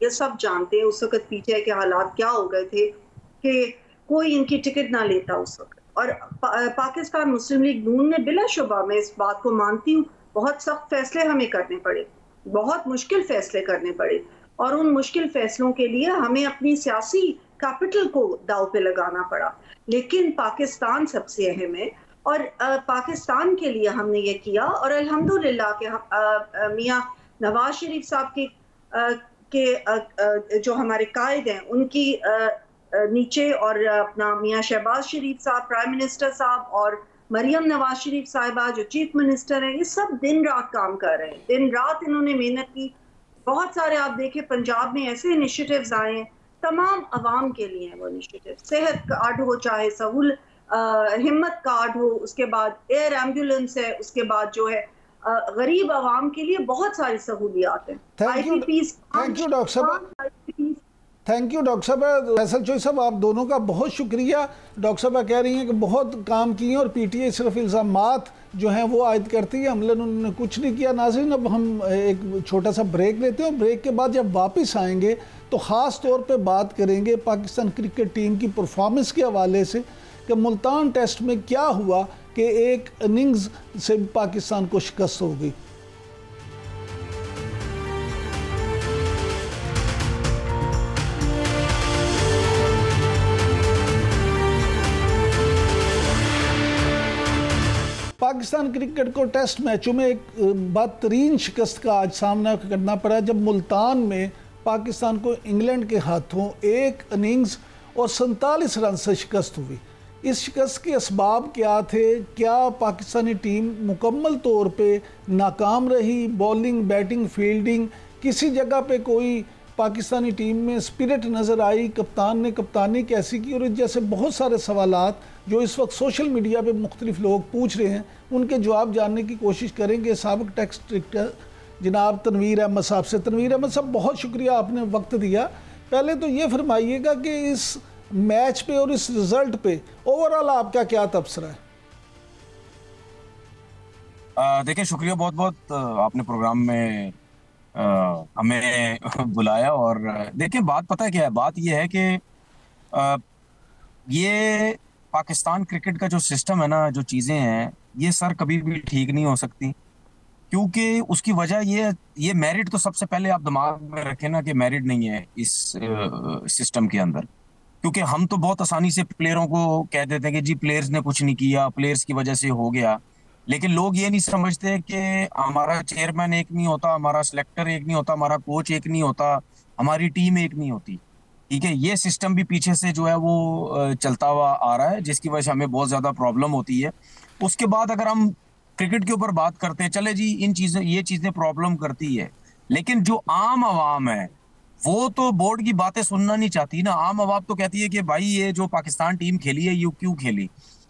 ये सब जानते हैं। उस वक्त पीछे के हालात क्या हो गए थे कि कोई इनकी टिकट ना लेता उस वक्त। और पाकिस्तान मुस्लिम लीग नून ने बिलाशुबा, मैं इस बात को मानती हूँ, बहुत सख्त फैसले हमें करने पड़े, बहुत मुश्किल फैसले करने पड़े, और उन मुश्किल फैसलों के लिए हमें अपनी सियासी कैपिटल को दाव पे लगाना पड़ा। लेकिन पाकिस्तान सबसे अहम है और पाकिस्तान के लिए हमने ये किया। और अल्हम्दुलिल्लाह के मियाँ नवाज शरीफ साहब के जो हमारे कायद हैं उनकी नीचे, और अपना मियाँ शहबाज शरीफ साहब प्राइम मिनिस्टर साहब और मरियम नवाज शरीफ साहिबा जो चीफ मिनिस्टर हैं, ये सब दिन रात काम कर रहे हैं। दिन रात इन्होंने मेहनत की। बहुत सारे आप देखें पंजाब में ऐसे इनिशिएटिव्स आए हैं तमाम अवाम के लिए है वो इनिशिएटिव। सेहत कार्ड हो, चाहे हिम्मत कार्ड हो, उसके बाद एयर एम्बुलेंस है, उसके बाद जो है गरीब आवाम के लिए बहुत सारी सहूलियात हैं। थैंक यू डॉक्टर साहब। थैंक यू डॉक्टर साहब। फैसल चोई साहब, आप दोनों का बहुत शुक्रिया। डॉक्टर साहब कह रही हैं कि बहुत काम किए और पीटीआई सिर्फ इल्ज़ामात जो हैं वो आयद करती है, अमलन उन्होंने कुछ नहीं किया। नाज़रीन, अब हम एक छोटा सा ब्रेक लेते हैं और ब्रेक के बाद जब वापस आएंगे तो ख़ास तौर पे बात करेंगे पाकिस्तान क्रिकेट टीम की परफॉर्मेंस के हवाले से कि मुल्तान टेस्ट में क्या हुआ कि एक इनिंग्स से पाकिस्तान को शिकस्त हो गई। पाकिस्तान क्रिकेट को टेस्ट मैचों में एक बदतरीन शिकस्त का आज सामना करना पड़ा जब मुल्तान में पाकिस्तान को इंग्लैंड के हाथों एक इनिंग्स और 47 रन से शिकस्त हुई। इस शिकस्त के असबाब क्या थे? क्या पाकिस्तानी टीम मुकम्मल तौर पे नाकाम रही? बॉलिंग, बैटिंग, फील्डिंग, किसी जगह पे कोई पाकिस्तानी टीम में स्पिरिट नज़र आई? कप्तान ने कप्तानी कैसी की? और जैसे बहुत सारे सवालात जो इस वक्त सोशल मीडिया पे मुख्तलिफ लोग पूछ रहे हैं, उनके जवाब जानने की कोशिश करेंगे साबिक टेस्ट क्रिकेटर जनाब तनवीर अहमद साहब से। तनवीर अहमद साहब, बहुत शुक्रिया, आपने वक्त दिया। पहले तो ये फरमाइएगा कि इस मैच पे और इस रिज़ल्ट पे ओवरऑल आपका क्या तबसरा है? देखिए, शुक्रिया बहुत बहुत, आपने प्रोग्राम में हमें बुलाया। और देखिए, बात पता है क्या है? बात ये है कि ये पाकिस्तान क्रिकेट का जो सिस्टम है ना, जो चीज़ें हैं, ये सर कभी भी ठीक नहीं हो सकती, क्योंकि उसकी वजह ये मेरिट तो सबसे पहले आप दिमाग में रखें ना कि मेरिट नहीं है इस सिस्टम के अंदर। क्योंकि हम तो बहुत आसानी से प्लेयरों को कह देते हैं कि जी प्लेयर्स ने कुछ नहीं किया, प्लेयर्स की वजह से हो गया, लेकिन लोग ये नहीं समझते कि हमारा चेयरमैन एक नहीं होता, हमारा सिलेक्टर एक नहीं होता, हमारा कोच एक नहीं होता, हमारी टीम एक नहीं होती। ठीक है, ये सिस्टम भी पीछे से जो है वो चलता हुआ आ रहा है, जिसकी वजह से हमें बहुत ज्यादा प्रॉब्लम होती है। उसके बाद अगर हम क्रिकेट के ऊपर बात करते हैं, चले जी ये चीजें प्रॉब्लम करती है, लेकिन जो आम आवाम है वो तो बोर्ड की बातें सुनना नहीं चाहती ना। आम आवाम तो कहती है कि भाई ये जो पाकिस्तान टीम खेली है ये क्यों खेली।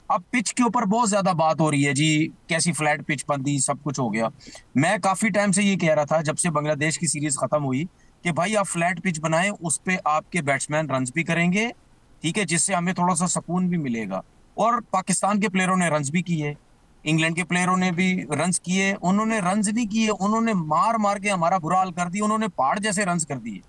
अब पिच के ऊपर बहुत ज्यादा बात हो रही है जी, कैसी फ्लैट पिच बन दी, सब कुछ हो गया। मैं काफी टाइम से ये कह रहा था, जब से बांग्लादेश की सीरीज खत्म हुई, कि भाई आप फ्लैट पिच बनाएं, उस पे आपके बैट्समैन रन्स भी करेंगे, ठीक है, जिससे हमें थोड़ा सा सुकून भी मिलेगा। और पाकिस्तान के प्लेयरों ने रन्स भी किए, इंग्लैंड के प्लेयरों ने भी रन्स किए। उन्होंने रन्स नहीं किए, उन्होंने मार मार के हमारा बुरा हाल कर दिया, उन्होंने पहाड़ जैसे रन्स कर दिए।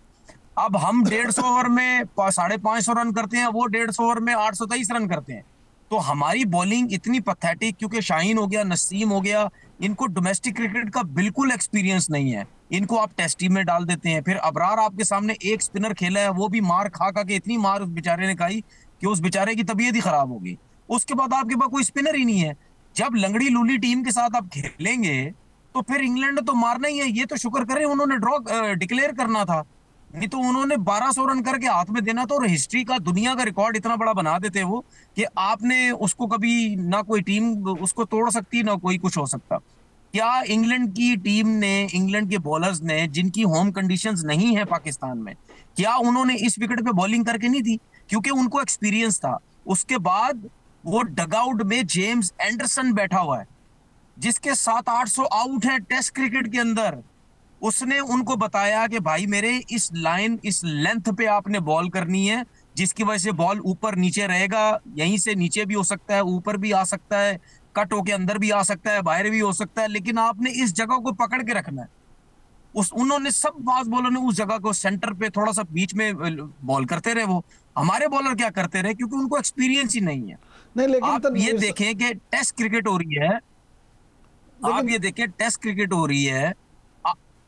अब हम 150 ओवर में 550 रन करते हैं, वो 150 ओवर में 823 रन करते हैं। तो हमारी बॉलिंग इतनी पैथेटिक, क्योंकि शाहीन हो गया, नसीम हो गया, इनको डोमेस्टिक क्रिकेट का बिल्कुल एक्सपीरियंस नहीं है। इनको आप टेस्ट टीम में डाल देते हैं। फिर अबरार आपके सामने एक स्पिनर खेला है, वो भी मार खा के इतनी मार उस बेचारे ने खाई कि उस बेचारे की तबीयत ही खराब हो गई। उसके बाद आपके पास कोई स्पिनर ही नहीं है। जब लंगड़ी लूली टीम के साथ आप खेलेंगे तो फिर इंग्लैंड तो मारना ही है। ये तो शुक्र करें उन्होंने ड्रॉ डिक्लेयर करना था, नहीं तो उन्होंने 1200 रन करके हाथ में देना था और हिस्ट्री का, दुनिया का रिकॉर्ड इतना बड़ा बना देते वो कि आपने उसको कभी ना कोई टीम उसको तोड़ सकती, ना कोई कुछ हो सकता। क्या इंग्लैंड की टीम ने, इंग्लैंड के बॉलर्स ने, जिनकी होम कंडीशंस नहीं है पाकिस्तान में, क्या उन्होंने इस विकेट पे बॉलिंग करके नहीं दी? क्योंकि उनको एक्सपीरियंस था। उसके बाद वो डगआउट में जेम्स एंडरसन बैठा हुआ है, जिसके 700-800 आउट है टेस्ट क्रिकेट के अंदर। उसने उनको बताया कि भाई मेरे इस लाइन, इस लेंथ पे आपने बॉल करनी है, जिसकी वजह से बॉल ऊपर नीचे रहेगा, यहीं से नीचे भी हो सकता है, ऊपर भी आ सकता है, कट होके अंदर भी आ सकता है, बाहर भी हो सकता है, लेकिन आपने इस जगह को पकड़ के रखना है। उन्होंने सब फास्ट बॉलर ने उस जगह को सेंटर पे थोड़ा सा बीच में बॉल करते रहे। वो हमारे बॉलर क्या करते रहे, क्योंकि उनको एक्सपीरियंस ही नहीं है। नहीं, लेकिन आप ये देखें कि टेस्ट क्रिकेट हो रही है, आप ये देखें टेस्ट क्रिकेट हो रही है,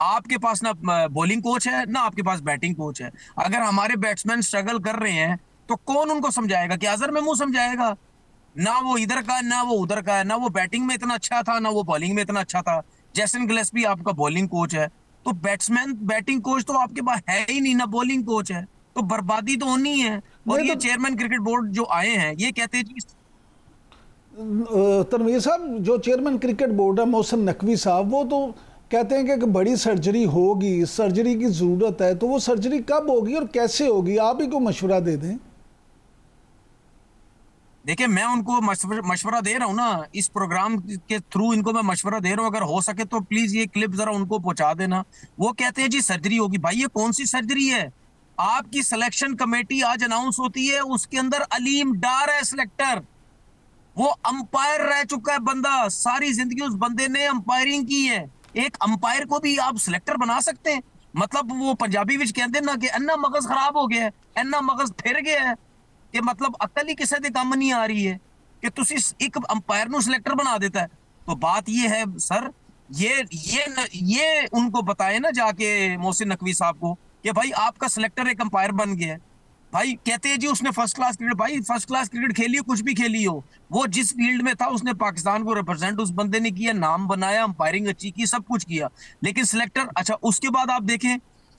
आपके पास ना बॉलिंग कोच है ना आपके पास बैटिंग कोच है। अगर हमारे बैट्समैन स्ट्रगल कर रहे हैं तो कौन उनको समझाएगा? कि अजहर महमूद समझाएगा? ना वो इधर का है ना वो उधर का है, ना वो बैटिंग में इतना अच्छा था ना वो बॉलिंग में इतना अच्छा था। जैसन गिलेस्पी आपका बॉलिंग कोच है, तो बैट्समैन बैटिंग कोच तो आपके पास है ही नहीं, ना बॉलिंग कोच है, तो बर्बादी तो होनी है। और ये चेयरमैन क्रिकेट बोर्ड जो आए हैं ये कहते हैं जी, तनवीर साहब, जो चेयरमैन क्रिकेट बोर्ड है मोहसिन नकवी साहब, वो तो कहते हैं कि बड़ी सर्जरी होगी, सर्जरी की ज़रूरत है, तो वो सर्जरी कब होगी और कैसे होगी? आप ही को मशवरा दे दें। देखिए, मैं उनको मशवरा दे रहा हूँ ना, इस प्रोग्राम के थ्रू इनको मैं मशवरा दे रहा हूँ। अगर हो सके तो प्लीज ये क्लिप जरा उनको पहुंचा देना। वो कहते हैं जी सर्जरी होगी। भाई ये कौन सी सर्जरी है? आपकी सिलेक्शन कमेटी आज अनाउंस होती है, उसके अंदर अलीम डार है सिलेक्टर। वो अंपायर रह चुका है बंदा, सारी जिंदगी उस बंदे ने अंपायरिंग की है। एक अंपायर को भी आप सिलेक्टर बना सकते हैं? मतलब वो पंजाबी विच कहते हैं ना कि अन्ना मगज खराब हो गया है, अन्ना मगज फिर गया है, कि मतलब अकल ही किसी दे काम नहीं आ रही है कि तुसी एक अंपायर नु सिलेक्टर बना देता है। तो बात ये है सर, ये उनको बताए ना जाके मोहसिन नकवी साहब को कि भाई आपका सिलेक्टर एक अंपायर बन गया है। भाई कहते हैं जी उसने फर्स्ट क्लास क्रिकेट, भाई फर्स्ट क्लास क्रिकेट खेली हो, कुछ भी खेली हो, वो जिस फील्ड में था उसने पाकिस्तान को रिप्रेजेंट उस बंदे ने किया, नाम बनाया, अंपायरिंग अच्छी की, सब कुछ किया। लेकिन सिलेक्टर, अच्छा उसके बाद आप देखें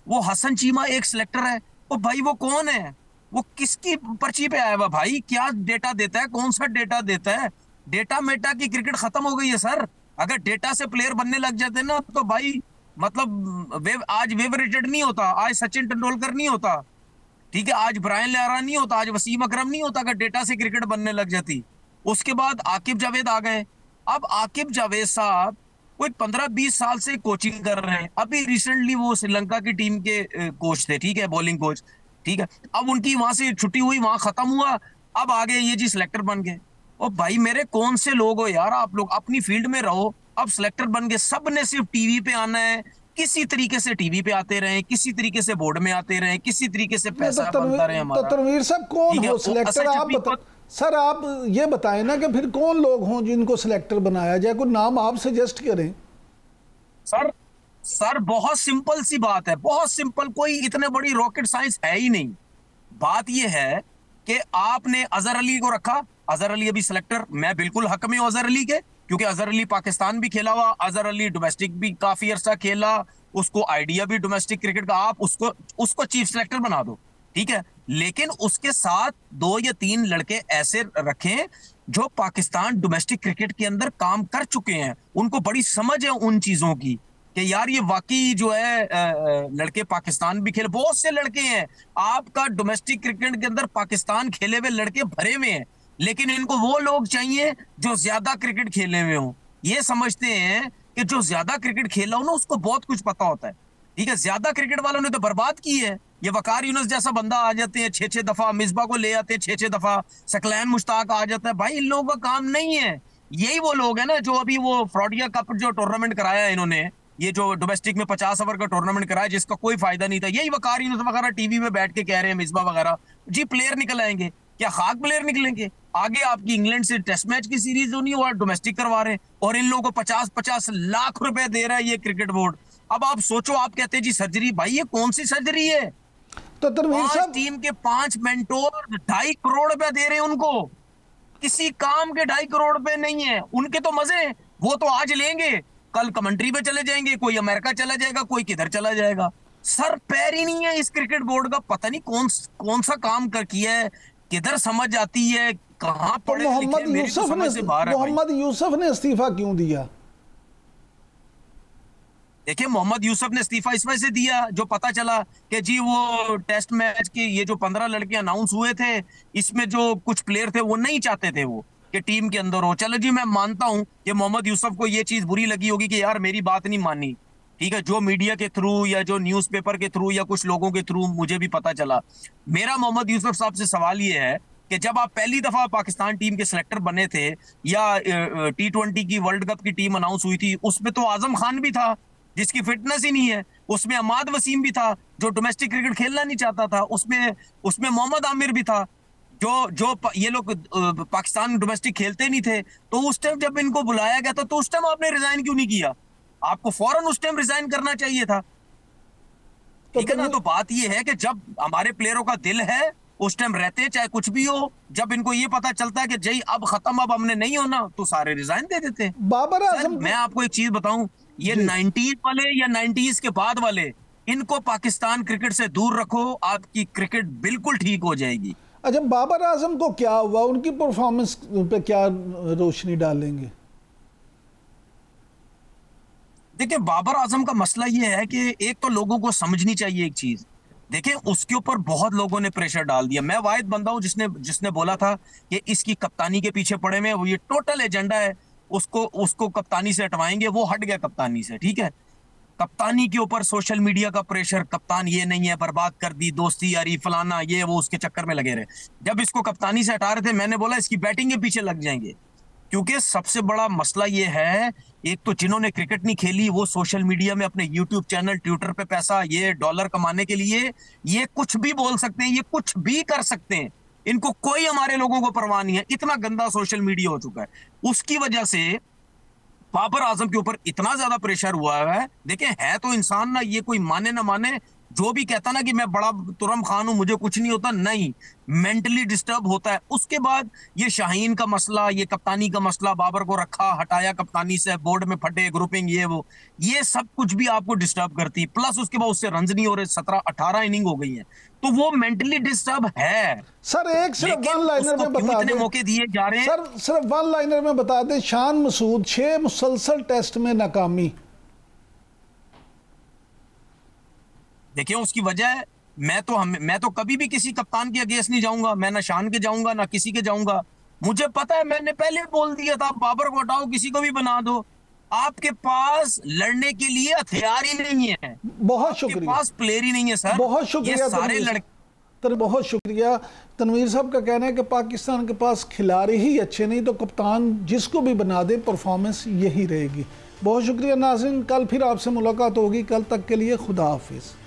वो हसन चीमा एक सिलेक्टर है, वो भाई वो कौन है? वो किसकी पर्ची पे आया हुआ भाई? क्या डेटा देता है? कौन सा डेटा देता है? डेटा मेटा की क्रिकेट खत्म हो गई है सर। अगर डेटा से प्लेयर बनने लग जाते ना तो भाई मतलब आज वेवरेटेड नहीं होता, आज सचिन तेंदुलकर नहीं होता, ठीक है, आज ब्रायन लारा नहीं होता, आज वसीम अकरम नहीं होता अगर डेटा से क्रिकेट बनने लग जाती। उसके बाद आकिब जावेद आ गए। अब आकिब जावेद साहब कोई 15-20 साल से कोचिंग कर रहे हैं। अभी रिसेंटली वो श्रीलंका की टीम के कोच थे, ठीक है, बॉलिंग कोच, ठीक है। अब उनकी वहां से छुट्टी हुई, वहां खत्म हुआ, अब आ गए ये जी सिलेक्टर बन गए। ओ भाई मेरे कौन से लोग हो यार आप लोग? अपनी फील्ड में रहो। अब सिलेक्टर बन गए, सब ने सिर्फ टीवी पे आना है, किसी तरीके से टीवी पे आते रहे, किसी तरीके से बोर्ड में आते रहे, किसी तरीके से पैसा बनता रहे हमारा। तो तनवीर साहब कौन हो सिलेक्टर? आप बता सर, आप ये बताएं ना कि फिर कौन लोग हों जिनको सिलेक्टर बनाया जाए, कोई नाम आप सजेस्ट करें। सर बहुत सिंपल सी बात है, बहुत सिंपल, कोई इतने बड़ी रॉकेट साइंस है ही नहीं। बात यह है कि आपने अजहर अली को रखा, अजहर अली अभी सिलेक्टर, मैं बिल्कुल हक में हूं अजहर अली के, क्योंकि अजहर अली पाकिस्तान भी खेला हुआ, अजहर अली डोमेस्टिक भी काफी अरसा खेला, उसको आइडिया भी डोमेस्टिक क्रिकेट का, आप उसको चीफ सिलेक्टर बना दो, ठीक है। लेकिन उसके साथ 2 या 3 लड़के ऐसे रखें जो पाकिस्तान डोमेस्टिक क्रिकेट के अंदर काम कर चुके हैं, उनको बड़ी समझ है उन चीजों की कि यार ये वाकई जो है लड़के पाकिस्तान भी खेले, बहुत से लड़के हैं आपका डोमेस्टिक क्रिकेट के अंदर पाकिस्तान खेले हुए लड़के भरे हुए हैं, लेकिन इनको वो लोग चाहिए जो ज्यादा क्रिकेट खेले हुए हो। ये समझते हैं कि जो ज्यादा क्रिकेट खेला हो ना उसको बहुत कुछ पता होता है, ठीक है। ज्यादा क्रिकेट वालों ने तो बर्बाद की है। ये वकार यूनुस जैसा बंदा आ जाते हैं 6-6 दफा, मिसबा को ले आते हैं 6-6 दफा, सकलैन मुश्ताक आ जाता है, भाई इन लोगों का काम नहीं है। यही वो लोग है ना जो अभी वो फ्रॉडिया कप जो टूर्नामेंट कराया है इन्होंने, ये जो डोमेस्टिक में 50 ओवर का टूर्नामेंट कराया जिसका कोई फायदा नहीं था, यही वकार यूनुस वगैरह टीवी में बैठ के कह रहे हैं, मिसबा वगैरह जी प्लेयर निकल आएंगे, क्या खाक प्लेयर निकलेंगे? आगे आपकी इंग्लैंड से टेस्ट मैच की सीरीज होनी है और डोमेस्टिक करवा रहे हैं, और इन लोगों को 50-50 लाख रुपए दे रहा है ये क्रिकेट बोर्ड। अब आप सोचो, आप कहते हैं जी सर्जरी, भाई ये कौन सी सर्जरी है? तो तनवीर साहब, टीम के 5 मेंटोर 2.5 करोड़ रुपए दे रहे हैं उनको, किसी काम के 2.5 करोड़ रुपए नहीं है उनके। तो मजे वो तो आज लेंगे, कल कमेंट्री पे चले जाएंगे, कोई अमेरिका चला जाएगा, कोई किधर चला जाएगा। सर पैर ही नहीं है इस क्रिकेट बोर्ड का, पता नहीं कौन सा काम कर किया है, किधर समझ आती है, कहां पढ़े लिखे, मोहम्मद यूसुफ ने इस्तीफा क्यों दिया? देखिए मोहम्मद यूसुफ ने इस्तीफा इस वजह से दिया, जो पता चला कि जी वो टेस्ट मैच के ये जो 15 लड़के अनाउंस हुए थे, इसमें जो कुछ प्लेयर थे वो नहीं चाहते थे वो कि टीम के अंदर हो। चलो जी मैं मानता हूं कि मोहम्मद यूसुफ को ये चीज बुरी लगी होगी कि यार मेरी बात नहीं मानी, ठीक है, जो मीडिया के थ्रू या जो न्यूज़पेपर के थ्रू या कुछ लोगों के थ्रू मुझे भी पता चला। मेरा मोहम्मद यूसुफ साहब से सवाल ये है कि जब आप पहली दफा पाकिस्तान टीम के सिलेक्टर बने थे या T20 की वर्ल्ड कप की टीम अनाउंस हुई थी, उसमें तो आजम खान भी था जिसकी फिटनेस ही नहीं है, उसमें अमाद वसीम भी था जो डोमेस्टिक क्रिकेट खेलना नहीं चाहता था, उसमें मोहम्मद आमिर भी था जो ये लोग पाकिस्तान डोमेस्टिक खेलते नहीं थे। तो उस टाइम जब इनको बुलाया गया था तो उस टाइम आपने रिजाइन क्यों नहीं किया? आपको फौरन उस टाइम रिजाइन करना चाहिए था, ठीक है ना। तो बात ये है कि जब हमारे प्लेयरों का दिल है उस टाइम रहते चाहे कुछ भी हो, जब इनको ये पता चलता है कि जय अब खत्म, अब हमने नहीं होना, तो सारे रिजाइन दे देते हैं। बाबर आजम, मैं आपको एक चीज बताऊं, ये 90s वाले या 90s के बाद वाले, इनको पाकिस्तान क्रिकेट से दूर रखो, आपकी क्रिकेट बिल्कुल ठीक हो जाएगी। अच्छा बाबर आजम को क्या हुआ, उनकी परफॉर्मेंस पे क्या रोशनी डालेंगे? देखिए बाबर आजम का मसला ये है कि एक तो लोगों को समझनी चाहिए एक चीज, देखिए उसके ऊपर बहुत लोगों ने प्रेशर डाल दिया। मैं वाहिद बंदा हूं जिसने जिसने बोला था कि इसकी कप्तानी के पीछे पड़े में, वो ये टोटल एजेंडा है, उसको उसको कप्तानी से हटवाएंगे, वो हट गया कप्तानी से, ठीक है। कप्तानी के ऊपर सोशल मीडिया का प्रेशर, कप्तान ये नहीं है, बर्बाद कर दी, दोस्ती यारी फलाना ये वो, उसके चक्कर में लगे रहे। जब इसको कप्तानी से हटा रहे थे मैंने बोला इसकी बैटिंग के पीछे लग जाएंगे, क्योंकि सबसे बड़ा मसला ये है, एक तो जिन्होंने क्रिकेट नहीं खेली वो सोशल मीडिया में अपने यूट्यूब चैनल, ट्विटर पे पैसा, ये डॉलर कमाने के लिए ये कुछ भी बोल सकते हैं, ये कुछ भी कर सकते हैं, इनको कोई हमारे लोगों को परवाह नहीं है। इतना गंदा सोशल मीडिया हो चुका है, उसकी वजह से बाबर आजम के ऊपर इतना ज्यादा प्रेशर हुआ है। देखें है तो इंसान ना, ये कोई माने ना माने, जो भी कहता ना कि मैं बड़ा तुरम खान हूं मुझे कुछ नहीं होता, नहीं, मेंटली डिस्टर्ब होता है। उसके बाद ये शाहीन का मसला, ये कप्तानी का मसला, बाबर को रखा हटाया कप्तानी से, बोर्ड में फटे, ग्रुपिंग ये वो, ये सब कुछ भी आपको डिस्टर्ब करती है। प्लस उसके बाद उससे रन्स नहीं हो रहे, 17-18 इनिंग हो गई है, तो वो मेंटली डिस्टर्ब है। सर एक सिर्फ वन लाइनर में बता दें, मौके दिए जा रहे हैं सर, सिर्फ वन लाइनर में बता दें, शान मसूद 6 मुसलसल टेस्ट में नाकामी। देखिए उसकी वजह, मैं तो कभी भी किसी कप्तान के अगेंस्ट नहीं जाऊंगा, मैं ना शान के जाऊंगा ना किसी के जाऊंगा। मुझे पता है, मैंने पहले बोल दिया था बाबर को हटाओ, किसी को भी बना दो, आपके पास लड़ने के लिए हथियार ही नहीं है, बहुत शुक्रिया, आपके पास प्लेयर ही नहीं है सर, बहुत शुक्रिया, ये सारे लड़के, बहुत शुक्रिया। तनवीर साहब का कहना है कि पाकिस्तान के पास खिलाड़ी ही अच्छे नहीं तो कप्तान जिसको भी बना दे परफॉर्मेंस यही रहेगी। बहुत शुक्रिया नाज़रीन, कल फिर आपसे मुलाकात होगी, कल तक के लिए खुदा हाफिज़।